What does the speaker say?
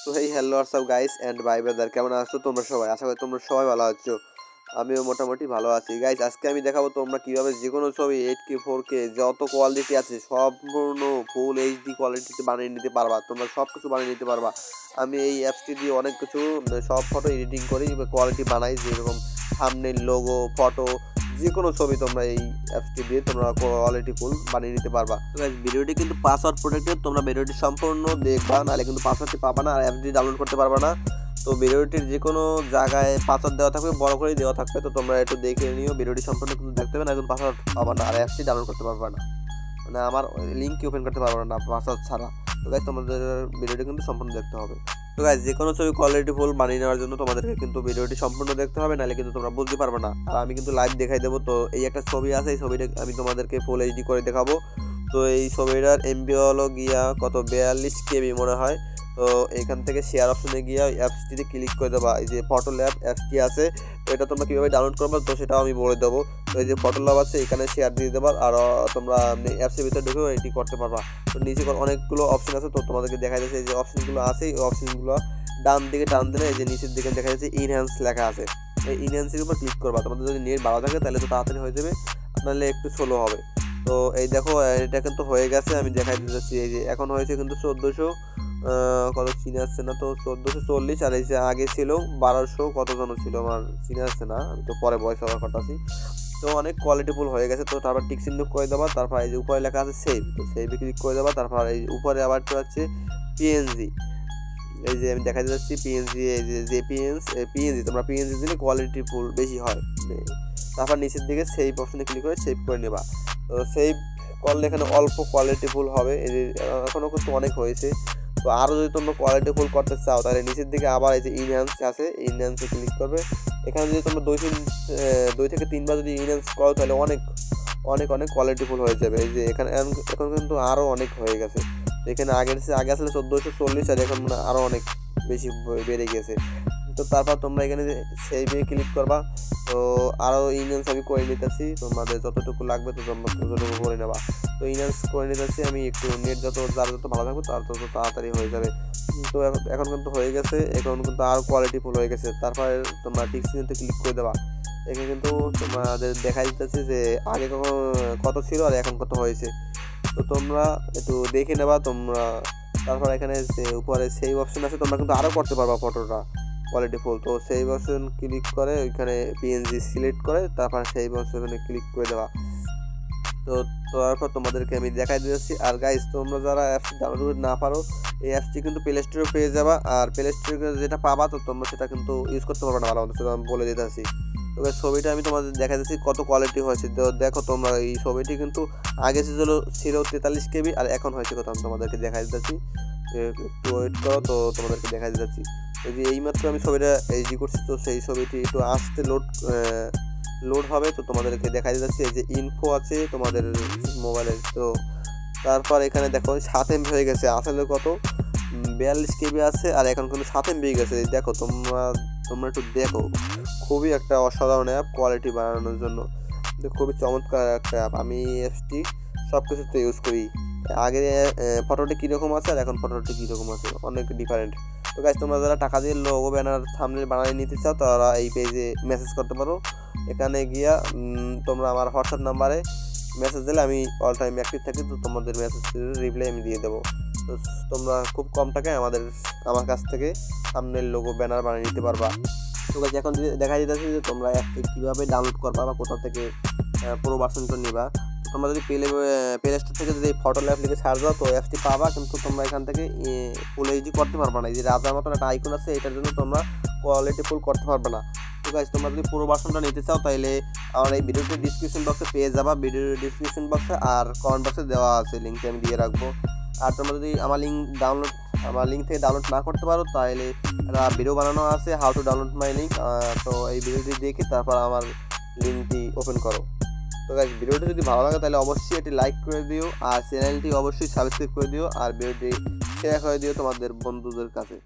তো hey hello WhatsApp guys and bye brother, কেমন আছো তোমরা সবাই? আশা করি তোমরা সবাই ভালো আছো। আমিও মোটামুটি ভালো আছি গাইস। আজকে আমি দেখাবো তোমরা কীভাবে যে কোনো ছবি 8K 4K যত কোয়ালিটি আছে সম্পূর্ণ ফুল এইচডি কোয়ালিটিতে বানিয়ে নিতে পারবা। তোমরা সব কিছু বানিয়ে নিতে পারবা। আমি এই অ্যাপসটি দিয়ে অনেক কিছু সব ফটো এডিটিং করি, কোয়ালিটি বানাই, যেরকম থাম্বনেইল, লোগো, ফটো, যে কোনো ছবি তোমরা এই অ্যাপসটি দিয়ে তোমরা কোয়ালিটি ফুল বানিয়ে নিতে পারবা। তো গাইস ভিডিওটি কিন্তু পাসওয়ার্ড প্রোটেক্টেড, তোমরা ভিডিওটি সম্পূর্ণ দেখবা, নাহলে কিন্তু পাসওয়ার্ডটি পাবা না আর অ্যাপসটি ডাউনলোড করতে পারবা না। তো ভিডিওটির যে কোনো জায়গায় পাসওয়ার্ড দেওয়া থাকবে, বড় করেই দেওয়া থাকবে, তো তোমরা একটু দেখে নিও। ভিডিওটি সম্পূর্ণ কিন্তু দেখতে হবে না, এখন পাসওয়ার্ড পাবা না আর অ্যাপসটি ডাউনলোড করতে পারবা না, মানে আমার লিঙ্কই ওপেন করতে পারবা না পাসওয়ার্ড ছাড়া। তো গাইস তোমাদের ভিডিওটি কিন্তু সম্পূর্ণ দেখতে হবে। তো গাইস যে কোনো ছবি কোয়ালিটি ফুল বানিয়ে নেওয়ার জন্য তোমাদেরকে কিন্তু ভিডিওটি সম্পূর্ণ দেখতে হবে, নাহলে কিন্তু তোমরা বুঝতে পারবে না। আর আমি কিন্তু লাইভ দেখাই দেবো। তো এই একটা ছবি আছে, এই ছবিটা আমি তোমাদেরকে ফুল এইচডি করে দেখাবো। তো এই ছবিটার এমবি হলো গিয়া কত 42 KB মনে হয়। তো এখান থেকে শেয়ার অপশনে গিয়ে অ্যাপসটিতে ক্লিক করে দেবা। এই যে ফটোল্যাপ অ্যাপসটি আছে, তো এটা তোমরা কীভাবে ডাউনলোড করবে তো সেটাও আমি বলে দেবো। তো এই যে ফটোল্যাপ আছে, এখানে শেয়ার দিয়ে দেবা আর তোমরা অ্যাপসের ভিতরে ঢুকেও এটি করতে পারবা। তো নিচে অনেকগুলো অপশন আছে, তো তোমাদেরকে দেখা যাচ্ছে এই যে অপশনগুলো আছে, এই অপশনগুলো ডান দিকে টান দিলে এই যে নিচের দিকে দেখা যাচ্ছে ইনহ্যান্স লেখা আছে, এই ইনহ্যান্সের উপর ক্লিক করবা। তোমাদের যদি নেট ভালো থাকে তাহলে তো তাড়াতাড়ি হয়ে যাবে, নাহলে একটু স্লো হবে। তো এই দেখো এটা কিন্তু হয়ে গেছে, আমি দেখাই দিতেছি। এই যে এখন হয়েছে কিন্তু 1400 কত চিনে আসছে না, তো 1440, আর এই যে আগে ছিল 1200 কত জন ছিল আমার চিনে আসছে না, আমি তো পরে বয়স হওয়ার কথা আছি। তো অনেক কোয়ালিটিফুল হয়ে গেছে। তো তারপর টিক চিহ্ন করে দেবা, তারপর এই যে উপরে লেখা আছে সেভ, তো সেভে ক্লিক করে দেবা। তারপর এই উপরে আবার তো হচ্ছে পিএনজি, এই যে আমি দেখা যাচ্ছি পিএনজি, এই যে পিএনজি তোমরা পিএনজি দিলে কোয়ালিটি ফুল বেশি হয়। তারপর নিচের দিকে সেভ অপশনে ক্লিক করে সেভ করে নেবা। তো সেভ করলে এখানে অল্প কোয়ালিটি ফুল হবে, এই যে এখনও কিন্তু অনেক হয়েছে। তো আরও যদি তোমরা কোয়ালিটি ফুল করতে চাও তাহলে নিচের দিকে আবার এই যে ইনহ্যান্স আছে, ইনহ্যান্সে ক্লিক করবে। এখানে যদি তোমরা 2 থেকে 3 বার যদি ইনহ্যান্স করো তাহলে অনেক অনেক অনেক কোয়ালিটি ফুল হয়ে যাবে। এই যে এখানে এখন কিন্তু আরও অনেক হয়ে গেছে। তো এখানে আগে আসলে 1440, আর এখন মানে আরও অনেক বেশি বেড়ে গেছে। তো তারপর তোমরা এখানে সেভে ক্লিক করবা। তো আরও ইনহ্যান্স আমি করে নিতেছি, তোমাদের যতটুকু লাগবে তো তোমরা ততটুকু করে নেবা। তো ইনহ্যান্স করে নিতেছি আমি, একটু নেট যত ভালো থাকবে তার তত তাড়াতাড়ি হয়ে যাবে। তো এখন কিন্তু হয়ে গেছে, এখন কিন্তু আরও কোয়ালিটি ফুল হয়ে গেছে। তারপরে তোমরা টিক চিহ্নতে ক্লিক করে দেবা। এখানে কিন্তু তোমাদের দেখা দিতেছে যে আগে কত ছিল আর এখন কত হয়েছে, তো তোমরা একটু দেখে নেবা তোমরা। তারপর এখানে যে উপরে সেভ অপশন আছে, তোমরা কিন্তু আরও করতে পারবা ফটোটা কোয়ালিটি ফুল। তো সেভ অপশন ক্লিক করে ওইখানে পিএনজি সিলেক্ট করে তারপর সেভ অপশনে ক্লিক করে দেওয়া। তো তারপর তোমাদেরকে আমি দেখাই দিয়েছি। আর গাইস তোমরা যারা অ্যাপসটি ডাউনলোড না পারো, এই অ্যাপসটি কিন্তু প্লে স্টোরে পেয়ে যাবা, আর প্লে স্টোরে যেটা পাবা তো তোমরা সেটা কিন্তু ইউজ করতে পারবে না ভালো মতো, সেটা আমি বলে দিতেছি। তো ছবিটা আমি তোমাদের দেখা দিচ্ছি কত কোয়ালিটি হয়েছে। তো দেখো তোমরা এই ছবিটি কিন্তু আগে ছিল 43 KB আর এখন হয়েছে কত আমি তোমাদেরকে দেখা দিতেছি। একটু ওয়েট করো, তো তোমাদেরকে দেখা দিতেছি। এই যে এইমাত্র আমি ছবিটা এইচডি করছি, তো সেই ছবিটি একটু আসতে লোড হবে, তো তোমাদেরকে দেখা যাচ্ছে এই যে ইনফো আছে তোমাদের মোবাইলের। তো তারপর এখানে দেখো 7 MB হয়ে গেছে, আসলে কত 42 KB আছে আর এখন কিন্তু 7 MB গেছে। দেখো তোমরা একটু দেখো, খুবই একটা অসাধারণ অ্যাপ কোয়ালিটি বাড়ানোর জন্য, খুবই চমৎকার একটা অ্যাপ। আমি অ্যাপসটি সব কিছুতে ইউজ করি। আগে ফটোটি কীরকম আছে আর এখন ফটোটি কীরকম আছে, অনেক ডিফারেন্ট। তো গাইস তোমরা যারা টাকা দিয়ে লোগো ব্যানার থাম্বনেইল বানিয়ে নিতে চাও তারা এই পেজে মেসেজ করতে পারো। এখানে গিয়া তোমরা আমার হোয়াটসঅ্যাপ নাম্বারে মেসেজ দিলে আমি অল টাইম অ্যাক্টিভ থাকি, তো তোমাদের মেসেজের রিপ্লাই আমি দিয়ে দেবো। তো তোমরা খুব কম টাকায় আমার কাছ থেকে থাম্বনেইল লোগো ব্যানার বানিয়ে নিতে পারবা। তো গাইস এখন দেখা যাচ্ছে যে তোমরা অ্যাপটি কীভাবে ডাউনলোড করবা বা কোথা থেকে পুরো ভার্সনটা নিবা। তোমরা যদি প্লে স্টোর থেকে যদি ফটোল্যাপ লিখে সার্চ দাও তো অ্যাপসটি পাবা, কিন্তু তোমরা এখান থেকে ফুল এইচডি করতে পারবে না। এই যে রাজার মতন একটা আইকন আছে, এটার জন্য তোমরা কোয়ালিটি ফুল করতে পারবে না। তো গাইস তোমরা যদি পুরো ভার্সনটা নিতে চাও তাহলে আমার এই ভিডিওটির ডিসক্রিপশন বক্সে পেয়ে যাবা, ভিডিওর ডিসক্রিপশন বক্সে আর কমেন্ট বক্সে দেওয়া আছে, লিঙ্কটি আমি দিয়ে রাখবো। আর তোমরা যদি আমার লিঙ্ক থেকে ডাউনলোড না করতে পারো তাহলে ভিডিও বানানো আছে how to download my link, তো এই ভিডিওটি দেখে তারপর আমার লিঙ্কটি ওপেন করো। তো গাইস ভিডিওটি যদি ভালো লাগে তাহলে অবশ্যই এটি লাইক করে দিও, আর চ্যানেলটি অবশ্যই সাবস্ক্রাইব করে দিও, আর ভিডিওটি শেয়ার করে দিও তোমাদের বন্ধুদের কাছে।